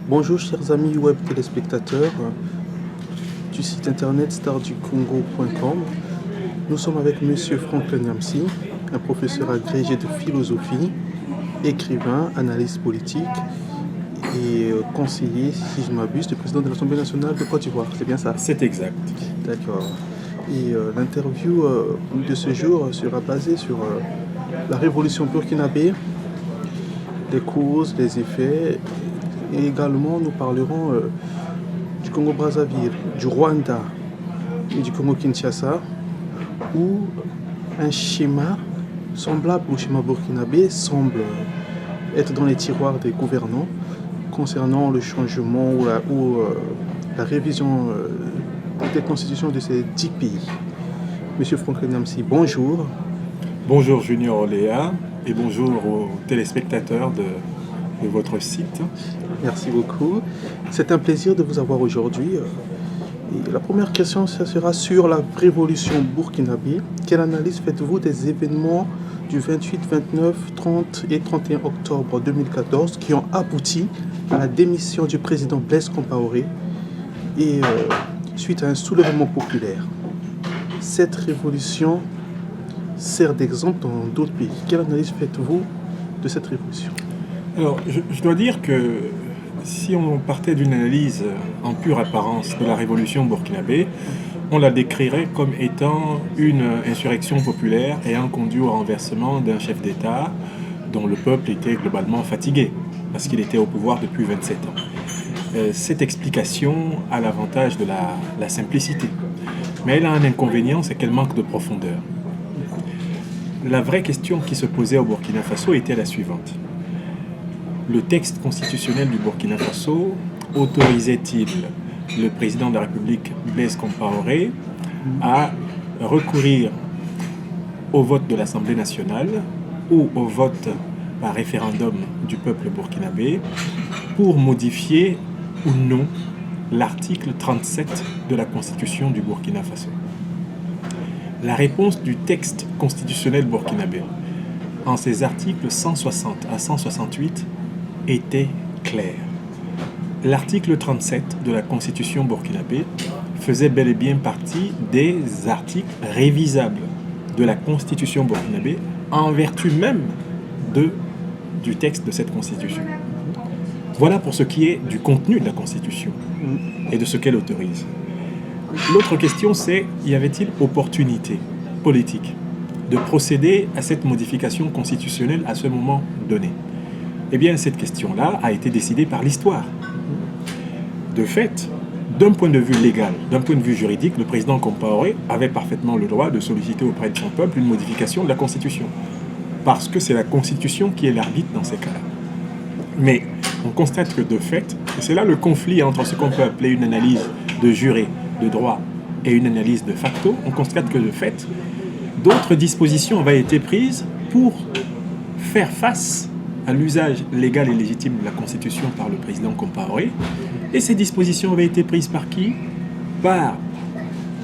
Bonjour chers amis web téléspectateurs du site internet starducongo.com. Nous sommes avec Monsieur Franklin Nyamsi, un professeur agrégé de philosophie, écrivain, analyste politique et conseiller, si je ne m'abuse, du président de l'Assemblée nationale de Côte d'Ivoire. C'est bien ça? C'est exact. D'accord. Et l'interview de ce jour sera basée sur la révolution burkinabé, les causes, les effets. Et également, nous parlerons du Congo-Brazzaville, du Rwanda et du Congo-Kinshasa, où un schéma semblable au schéma burkinabé semble être dans les tiroirs des gouvernants concernant le changement ou la révision des constitutions de ces 10 pays. Monsieur Franklin Nyamsi, bonjour. Bonjour Junior Oléa et bonjour aux téléspectateurs de votre site. Merci beaucoup. C'est un plaisir de vous avoir aujourd'hui. Et la première question, ça sera sur la révolution burkinabé. Quelle analyse faites-vous des événements du 28, 29, 30 et 31 octobre 2014 qui ont abouti à la démission du président Blaise Compaoré et suite à un soulèvement populaire? Cette révolution sert d'exemple dans d'autres pays. Quelle analyse faites-vous de cette révolution? Alors, je dois dire que si on partait d'une analyse en pure apparence de la révolution burkinabé, on la décrirait comme étant une insurrection populaire ayant conduit au renversement d'un chef d'État dont le peuple était globalement fatigué, parce qu'il était au pouvoir depuis 27 ans. Cette explication a l'avantage de la simplicité, mais elle a un inconvénient, c'est qu'elle manque de profondeur. La vraie question qui se posait au Burkina Faso était la suivante. Le texte constitutionnel du Burkina Faso autorisait-il le président de la République, Blaise Compaoré, à recourir au vote de l'Assemblée nationale ou au vote par référendum du peuple burkinabé pour modifier ou non l'article 37 de la Constitution du Burkina Faso? La réponse du texte constitutionnel burkinabé en ses articles 160 à 168 était clair. L'article 37 de la Constitution burkinabé faisait bel et bien partie des articles révisables de la Constitution burkinabé en vertu même du texte de cette Constitution. Voilà pour ce qui est du contenu de la Constitution et de ce qu'elle autorise. L'autre question, c'est, y avait-il opportunité politique de procéder à cette modification constitutionnelle à ce moment donné? Eh bien, cette question-là a été décidée par l'histoire. De fait, d'un point de vue légal, d'un point de vue juridique, le président Compaoré avait parfaitement le droit de solliciter auprès de son peuple une modification de la Constitution. Parce que c'est la Constitution qui est l'arbitre dans ces cas-là. Mais on constate que de fait, et c'est là le conflit entre ce qu'on peut appeler une analyse de juré, de droit, et une analyse de facto, on constate que de fait, d'autres dispositions avaient été prises pour faire face à l'usage légal et légitime de la Constitution par le président Compaoré. Et ces dispositions avaient été prises par qui? Par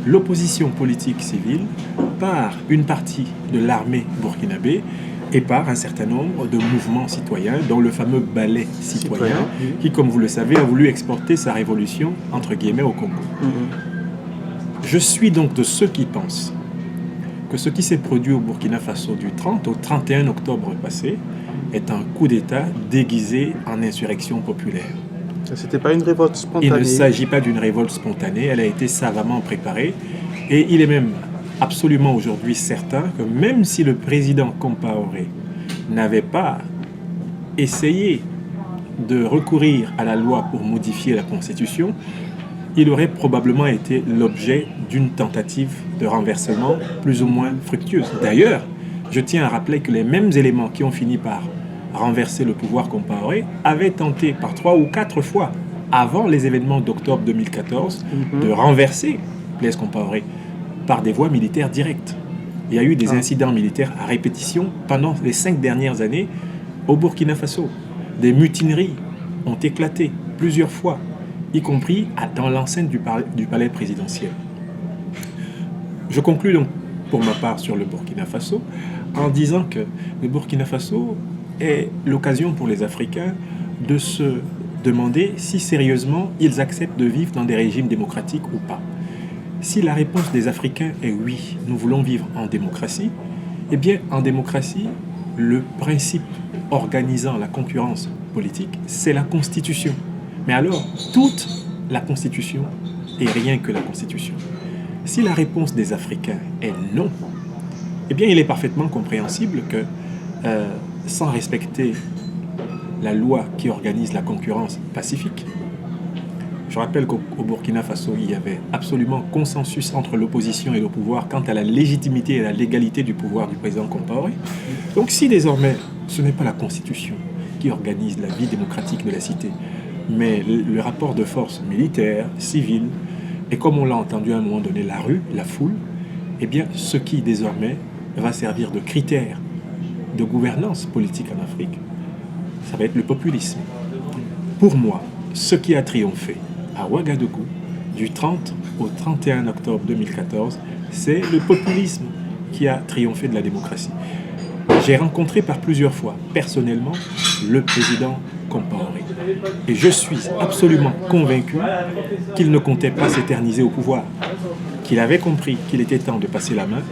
l'opposition politique civile, par une partie de l'armée burkinabé et par un certain nombre de mouvements citoyens, dont le fameux ballet citoyen, qui, comme vous le savez, a voulu exporter sa révolution, entre guillemets, au Congo. Je suis donc de ceux qui pensent que ce qui s'est produit au Burkina Faso du 30 au 31 octobre passé est un coup d'État déguisé en insurrection populaire. Ce n'était pas une révolte spontanée. Il ne s'agit pas d'une révolte spontanée, elle a été savamment préparée. Et il est même absolument aujourd'hui certain que même si le président Compaoré n'avait pas essayé de recourir à la loi pour modifier la Constitution, il aurait probablement été l'objet d'une tentative de renversement plus ou moins fructueuse. D'ailleurs, je tiens à rappeler que les mêmes éléments qui ont fini par renverser le pouvoir Compaoré avaient tenté par 3 ou 4 fois, avant les événements d'octobre 2014, de renverser Blaise Compaoré par des voies militaires directes. Il y a eu des incidents militaires à répétition pendant les 5 dernières années au Burkina Faso. Des mutineries ont éclaté plusieurs fois, y compris dans l'enceinte du palais présidentiel. Je conclus donc pour ma part sur le Burkina Faso en disant que le Burkina Faso est l'occasion pour les Africains de se demander si sérieusement ils acceptent de vivre dans des régimes démocratiques ou pas. Si la réponse des Africains est oui, nous voulons vivre en démocratie, eh bien en démocratie, le principe organisant la concurrence politique, c'est la Constitution. Mais alors, toute la Constitution et rien que la Constitution. Si la réponse des Africains est non, eh bien il est parfaitement compréhensible que sans respecter la loi qui organise la concurrence pacifique, je rappelle qu'au Burkina Faso, il y avait absolument consensus entre l'opposition et le pouvoir quant à la légitimité et la légalité du pouvoir du président Compaoré. Donc si désormais ce n'est pas la Constitution qui organise la vie démocratique de la cité, mais le rapport de force militaire, civile, et comme on l'a entendu à un moment donné, la rue, la foule, eh bien ce qui désormais va servir de critère de gouvernance politique en Afrique, ça va être le populisme. Pour moi, ce qui a triomphé à Ouagadougou, du 30 au 31 octobre 2014, c'est le populisme qui a triomphé de la démocratie. J'ai rencontré par plusieurs fois, personnellement, le président Compaoré. Et je suis absolument convaincu qu'il ne comptait pas s'éterniser au pouvoir, qu'il avait compris qu'il était temps de passer la main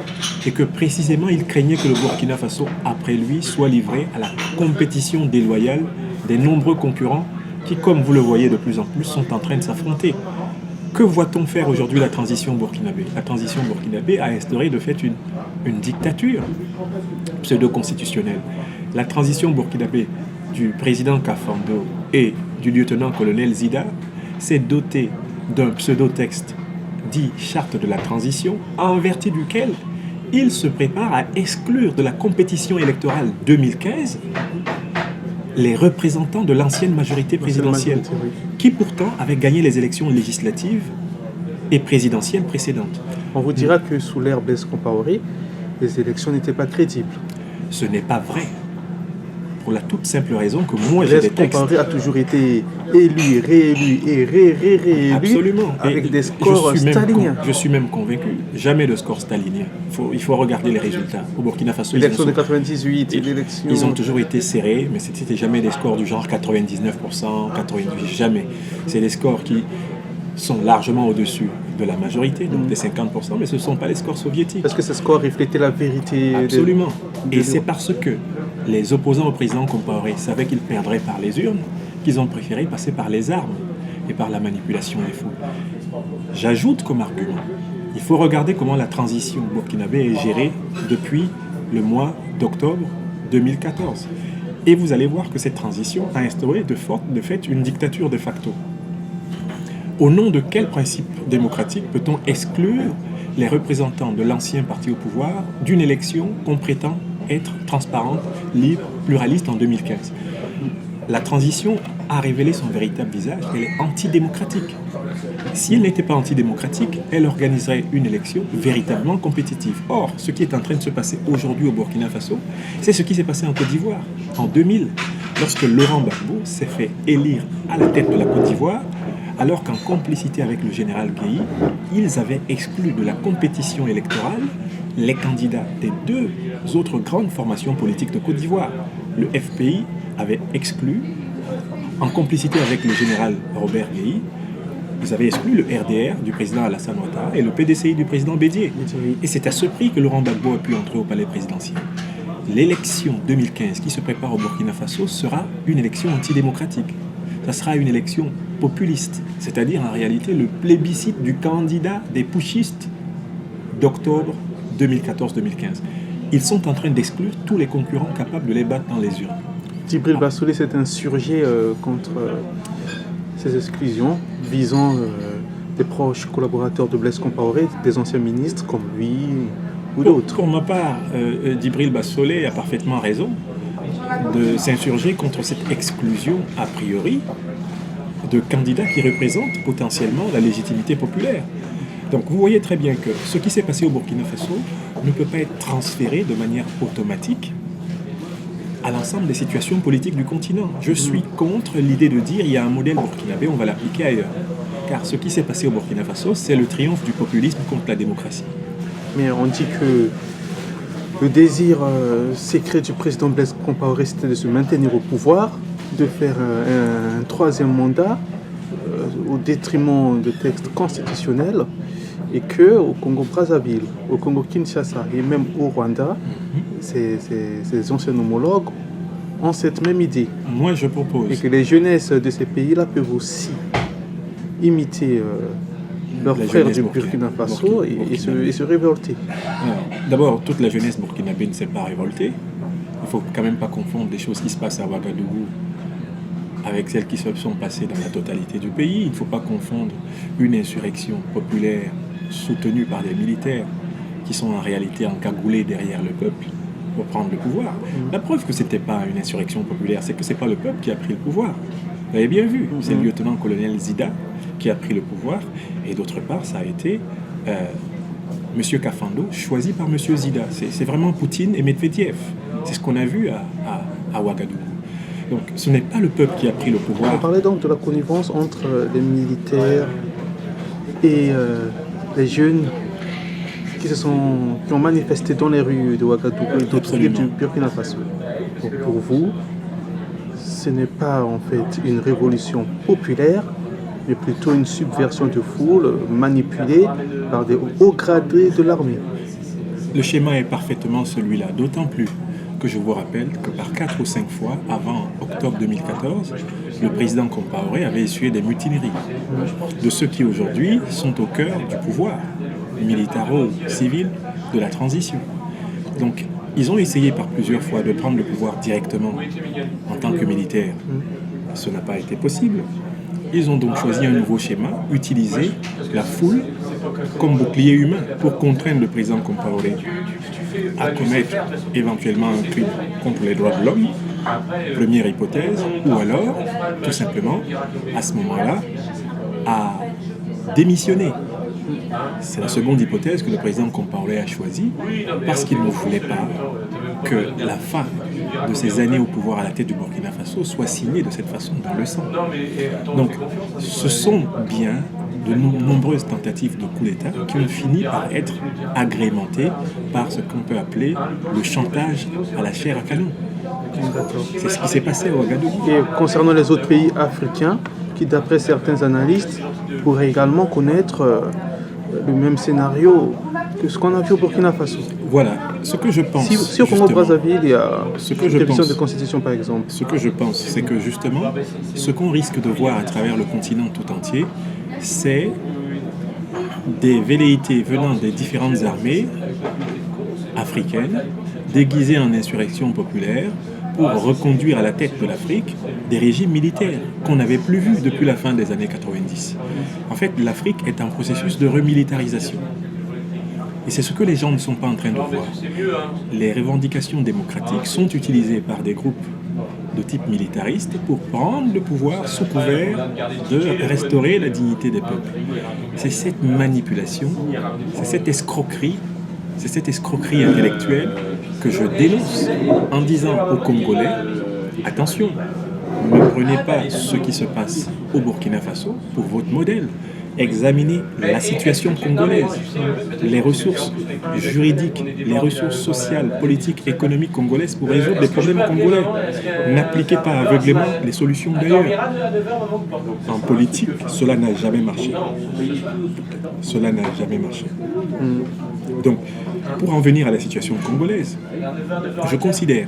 et que précisément il craignait que le Burkina Faso, après lui, soit livré à la compétition déloyale des nombreux concurrents qui, comme vous le voyez de plus en plus, sont en train de s'affronter. Que voit-on faire aujourd'hui la transition burkinabé? La transition burkinabé a instauré de fait une dictature pseudo-constitutionnelle. La transition burkinabé du président Kafando et du lieutenant-colonel Zida s'est dotée d'un pseudo-texte dit Charte de la transition, en vertu duquel il se prépare à exclure de la compétition électorale 2015 les représentants de l'ancienne majorité présidentielle, qui pourtant avaient gagné les élections législatives et présidentielles précédentes. On vous dira que sous l'ère Blaise Compaoré, les élections n'étaient pas crédibles. Ce n'est pas vrai. Pour la toute simple raison que moi j'ai des textes. Compaoré a toujours été élu, réélu et réélu. Absolument. Avec des scores staliniens. Je suis même convaincu. Jamais de score stalinien. Il faut regarder les résultats. Au Burkina Faso, l'élection de 98, ils ont toujours été serrés, mais c'était jamais des scores du genre 99%, 98%, jamais. C'est des scores qui sont largement au-dessus de la majorité, donc des 50%, mais ce ne sont pas les scores soviétiques. Est-ce que ces scores reflétaient la vérité? Absolument. Et c'est parce que les opposants au président Compaoré savaient qu'ils perdraient par les urnes qu'ils ont préféré passer par les armes et par la manipulation des foules. J'ajoute comme argument, il faut regarder comment la transition burkinabé est gérée depuis le mois d'octobre 2014. Et vous allez voir que cette transition a instauré de fait une dictature de facto. Au nom de quel principe démocratique peut-on exclure les représentants de l'ancien parti au pouvoir d'une élection qu'on prétend être transparente, libre, pluraliste en 2015? La transition a révélé son véritable visage, elle est antidémocratique. Si elle n'était pas antidémocratique, elle organiserait une élection véritablement compétitive. Or, ce qui est en train de se passer aujourd'hui au Burkina Faso, c'est ce qui s'est passé en Côte d'Ivoire en 2000, lorsque Laurent Gbagbo s'est fait élire à la tête de la Côte d'Ivoire, alors qu'en complicité avec le général Guèye, ils avaient exclu de la compétition électorale les candidats des deux autres grandes formations politiques de Côte d'Ivoire. Le FPI avait exclu, en complicité avec le général Robert Guèye, vous avez exclu le RDR du président Alassane Ouattara et le PDCI du président Bédié. Et c'est à ce prix que Laurent Gbagbo a pu entrer au palais présidentiel. L'élection 2015 qui se prépare au Burkina Faso sera une élection antidémocratique. Ça sera une élection populiste, c'est-à-dire en réalité le plébiscite du candidat des putschistes d'octobre 2014-2015. Ils sont en train d'exclure tous les concurrents capables de les battre dans les urnes. Djibril Bassolé s'est insurgé contre ces exclusions, visant des proches collaborateurs de Blaise Compaoré, des anciens ministres comme lui ou d'autres. Pour ma part, Djibril Bassolé a parfaitement raison de s'insurger contre cette exclusion a priori de candidats qui représentent potentiellement la légitimité populaire. Donc vous voyez très bien que ce qui s'est passé au Burkina Faso ne peut pas être transféré de manière automatique à l'ensemble des situations politiques du continent. Je suis contre l'idée de dire il y a un modèle burkinabé, on va l'appliquer ailleurs. Car ce qui s'est passé au Burkina Faso, c'est le triomphe du populisme contre la démocratie. Mais on dit que le désir secret du président Blaise Compaoré, c'était de se maintenir au pouvoir de faire un troisième mandat au détriment de textes constitutionnels et que au Congo-Brazzaville, au Congo-Kinshasa et même au Rwanda, ces anciens homologues ont cette même idée. Moi, je propose. Et que les jeunesses de ces pays-là peuvent aussi imiter leurs frères du Burkina Faso et se révolter. D'abord, toute la jeunesse burkinabé ne s'est pas révoltée. Il ne faut quand même pas confondre les choses qui se passent à Ouagadougou avec celles qui se sont passées dans la totalité du pays. Il ne faut pas confondre une insurrection populaire soutenue par des militaires qui sont en réalité encagoulés derrière le peuple pour prendre le pouvoir. La preuve que ce n'était pas une insurrection populaire, c'est que ce n'est pas le peuple qui a pris le pouvoir. Vous avez bien vu, c'est le lieutenant-colonel Zida qui a pris le pouvoir, et d'autre part, ça a été M. Kafando, choisi par M. Zida. C'est vraiment Poutine et Medvedev. C'est ce qu'on a vu à Ouagadougou. Donc, ce n'est pas le peuple qui a pris le pouvoir. On parlait donc de la connivence entre les militaires et les jeunes qui ont manifesté dans les rues de Ouagadougou et d'autres villes du Burkina Faso. Donc, pour vous, ce n'est pas en fait une révolution populaire, mais plutôt une subversion de foule manipulée par des hauts gradés de l'armée. Le schéma est parfaitement celui-là, d'autant plus que je vous rappelle que par 4 ou 5 fois, avant octobre 2014, le président Compaoré avait essuyé des mutineries de ceux qui aujourd'hui sont au cœur du pouvoir militaro-civil de la transition. Donc, ils ont essayé par plusieurs fois de prendre le pouvoir directement en tant que militaires. Ce n'a pas été possible. Ils ont donc choisi un nouveau schéma, utiliser la foule comme bouclier humain pour contraindre le président Compaoré à commettre éventuellement un crime contre les droits de l'homme, première hypothèse, ou alors, tout simplement, à ce moment-là, à démissionner. C'est la seconde hypothèse que le président Compaoré a choisie parce qu'il ne voulait pas que la fin de ces années au pouvoir à la tête du Burkina Faso soit signée de cette façon dans le sang. Donc, ce sont bien de nombreuses tentatives de coup d'État qui ont fini par être agrémentées par ce qu'on peut appeler le chantage à la chair à canon. C'est ce qui s'est passé à Ouagadougou. Et concernant les autres pays africains, qui d'après certains analystes pourraient également connaître le même scénario que ce qu'on a vu au Burkina Faso. Voilà, ce que je pense. Si au Congo-Brazzaville, il y a une révision de constitution par exemple. Ce que je pense, c'est que justement, ce qu'on risque de voir à travers le continent tout entier, c'est des velléités venant des différentes armées africaines, déguisées en insurrection populaire, pour reconduire à la tête de l'Afrique des régimes militaires qu'on n'avait plus vus depuis la fin des années 90. En fait, l'Afrique est en processus de remilitarisation. Et c'est ce que les gens ne sont pas en train de voir. Les revendications démocratiques sont utilisées par des groupes de type militariste pour prendre le pouvoir sous couvert de restaurer la dignité des peuples. C'est cette manipulation, c'est cette escroquerie intellectuelle que je dénonce en disant aux Congolais, attention, ne prenez pas ce qui se passe au Burkina Faso pour votre modèle. Examinez la situation congolaise, les ressources juridiques, les ressources sociales, politiques, économiques congolaises pour résoudre les problèmes congolais. N'appliquez pas aveuglément les solutions d'ailleurs. En politique, cela n'a jamais marché. Cela n'a jamais marché. Donc, pour en venir à la situation congolaise, je considère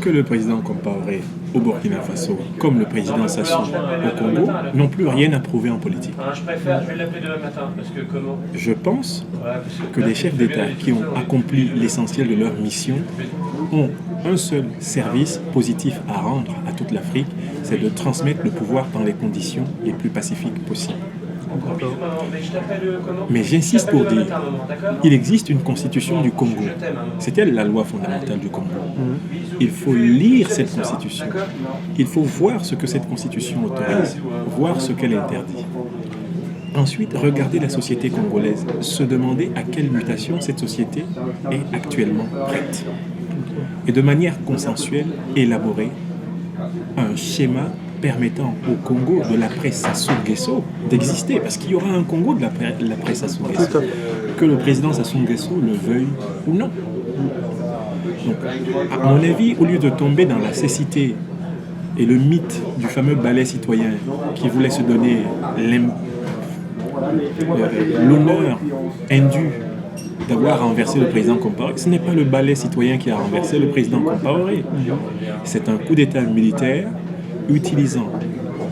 que le président Compaoré au Burkina Faso, comme le président Sassou au Congo, n'ont plus rien à prouver en politique. Je pense que les chefs d'État qui ont accompli l'essentiel de leur mission ont un seul service positif à rendre à toute l'Afrique, c'est de transmettre le pouvoir dans les conditions les plus pacifiques possibles. Mais j'insiste pour dire, il existe une constitution du Congo. C'est elle la loi fondamentale du Congo. Il faut lire cette constitution. Il faut voir ce que cette constitution autorise, voir ce qu'elle interdit. Ensuite, regarder la société congolaise, se demander à quelle mutation cette société est actuellement prête. Et de manière consensuelle, élaborer un schéma permettant au Congo de l'après Sassou Nguesso d'exister, parce qu'il y aura un Congo de l'après Sassou Nguesso, que le président Sassou Nguesso le veuille ou non. Donc, à mon avis, au lieu de tomber dans la cécité et le mythe du fameux ballet citoyen qui voulait se donner l'honneur indu d'avoir renversé le président Compaoré. Ce n'est pas le ballet citoyen qui a renversé le président Compaoré. C'est un coup d'État militaire utilisant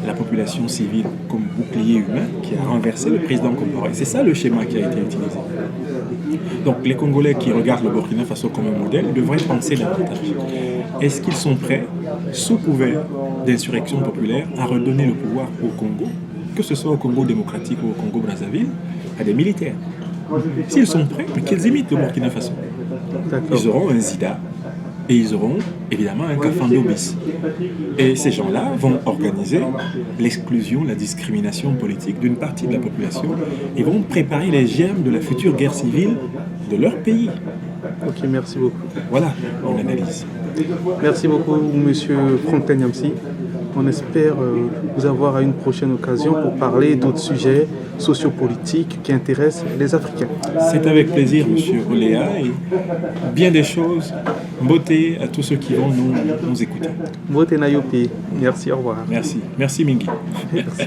la population civile comme bouclier humain qui a renversé le président Compaoré. C'est ça le schéma qui a été utilisé. Donc les Congolais qui regardent le Burkina Faso comme un modèle devraient penser davantage. Est-ce qu'ils sont prêts, sous couvert d'insurrection populaire, à redonner le pouvoir au Congo, que ce soit au Congo démocratique ou au Congo Brazzaville, à des militaires? S'ils sont prêts, qu'ils imitent le Burkina Faso. Ils auront un Zida et ils auront évidemment un Kafando bis. Et ces gens-là vont organiser l'exclusion, la discrimination politique d'une partie de la population et vont préparer les germes de la future guerre civile de leur pays. Ok, merci beaucoup. Voilà mon analyse. Merci beaucoup, monsieur Franklin Nyamsi. On espère vous avoir à une prochaine occasion pour parler d'autres sujets sociopolitiques qui intéressent les Africains. C'est avec plaisir, monsieur Oléa, et bien des choses. Beauté à tous ceux qui vont nous écouter. Beauté Nayopi. Merci, au revoir. Merci. Merci, Mingi. Merci.